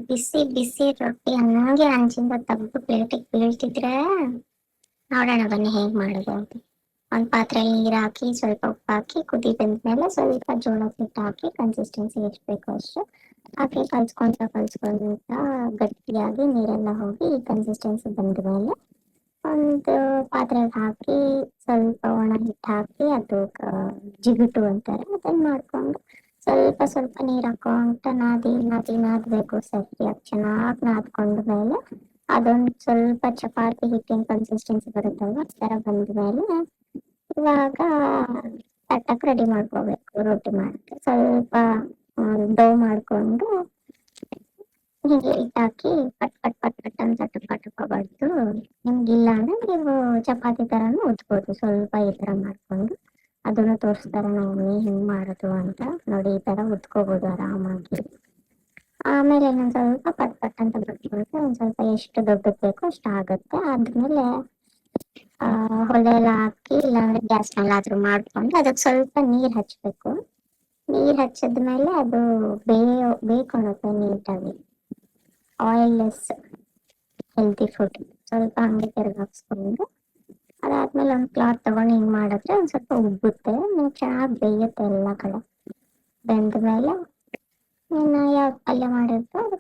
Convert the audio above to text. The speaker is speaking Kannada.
ಬಿಸಿ ಬಿಸಿ ರೊಟ್ಟಿ ಹಂಗೆ ಹಂಚಿಂದ ತೆಗ್ದು ಪ್ಲೇಟಿಗೆ ಬೀಳ್ತಿದ್ರೆ ನೋಡೋಣ ಬನ್ನಿ ಹೇಗೆ ಮಾಡೋದು ಅಂತ. ಒಂದು ಪಾತ್ರೆಯಲ್ಲಿ ನೀರು ಹಾಕಿ ಸ್ವಲ್ಪ ಉಪ್ಪು ಹಾಕಿ ಕುದಿ ಬಂದ್ಮೇಲೆ ಸ್ವಲ್ಪ ಜೋಳದ ಹಿಟ್ಟು ಹಾಕಿ ಕನ್ಸಿಸ್ಟೆನ್ಸಿ ಎಷ್ಟು ಬೇಕೋ ಅಷ್ಟು ಹಾಕಿ ಕಲ್ಸ್ಕೊಂತ ಗಟ್ಟಿಯಾಗಿ ನೀರೆಲ್ಲ ಹೋಗಿ ಈ ಕನ್ಸಿಸ್ಟೆನ್ಸಿ ಬಂದ ಮೇಲೆ ಒಂದು ಪಾತ್ರೆಗೆ ಹಾಕಿ ಸ್ವಲ್ಪ ಒಣ ಹಿಟ್ಟು ಹಾಕಿ ಅದು ಜಿಗುಟು ಅಂತಾರೆ ಅದನ್ನ ಮಾಡ್ಕೊಂಡು ಸ್ವಲ್ಪ ಸ್ವಲ್ಪ ನೀರು ಹಾಕೊಂತ ನಾದಬೇಕು ಸರಿಯಾಗಿ ಚೆನ್ನಾಗಿ ನಾದ್ಕೊಂಡ ಮೇಲೆ ಅದೊಂದು ಸ್ವಲ್ಪ ಚಪಾತಿ ಹಿಟ್ಟಿನ ಕನ್ಸಿಸ್ಟೆನ್ಸಿ ಬರುತ್ತಲ್ವ ಆ ಥರ ಬಂದ ಮೇಲೆ ಇವಾಗ ತಟ್ಟಕ್ಕೆ ರೆಡಿ ಮಾಡ್ಕೋಬೇಕು. ರೊಟ್ಟಿ ಮಾಡೋಕ್ಕೆ ಸ್ವಲ್ಪ ಡೋ ಮಾಡಿಕೊಂಡು ಹೀಗೆ ಹಿಟ್ಟಾಕಿ ಪಟ್ ಪಟ್ ಪಟ್ ಪಟ್ ಅಂತ ತಟ್ಕೊಬಾರ್ದು. ನಿಮ್ಗಿಲ್ಲ ಅಂದ್ರೆ ನೀವು ಚಪಾತಿ ಥರನೂ ಉದ್ಬೋದು. ಸ್ವಲ್ಪ ಈ ಥರ ಮಾಡಿಕೊಂಡು ಅದನ್ನು ತೋರಿಸ್ತಾರೆ ನಾವು ಹಿಂಗೆ ಮಾಡೋದು ಅಂತ. ನೋಡಿ ಈ ಥರ ಉದ್ಕೋಬೋದು ಆರಾಮಾಗಿ. ಆಮೇಲೆ ಇನ್ನೊಂದು ಸ್ವಲ್ಪ ಪಟ್ ಪಟ್ ಅಂತ ಬಿಟ್ಬಿಟ್ರೆ ಒಂದು ಸ್ವಲ್ಪ ಎಷ್ಟು ದೊಡ್ಡದು ಬೇಕೋ ಅಷ್ಟು ಆಗುತ್ತೆ. ಆದ್ಮೇಲೆ ಹೊಲೆ ಎಲ್ಲ ಹಾಕಿ ಇಲ್ಲಾಂದ್ರೆ ಗ್ಯಾಸ್ ಮೇಲಾದ್ರೂ ಮಾಡ್ಕೊಂಡು ಅದಕ್ಕೆ ಸ್ವಲ್ಪ ನೀರು ಹಚ್ಚಬೇಕು. ನೀರು ಹಚ್ಚಿದ್ಮೇಲೆ ಅದು ಬೇಯ್ಕೊಳುತ್ತೆ ನೀಟಾಗಿ. ಆಯಿಲ್ಲೆಸ್ ಹೆಲ್ತಿ ಫುಡ್ ಸ್ವಲ್ಪ ಹಂಗೆ ತಿರುಗಿಸ್ಕೊಂಡು ಅದಾದ್ಮೇಲೆ ಒಂದು ಕ್ಲಾತ್ ತಗೊಂಡು ಹಿಂಗೆ ಮಾಡಿದ್ರೆ ಒಂದು ಸ್ವಲ್ಪ ಉಬ್ಬುತ್ತೆ, ಚೆನ್ನಾಗಿ ಬೇಯುತ್ತೆ ಎಲ್ಲ ಕಡೆ. ಬೆಂದ ಮೇಲೆ ಇನ್ನು ಯಾವ ಪಲ್ಯ ಮಾಡಿರ್ತೀವೋ ಅದಕ್ಕೆ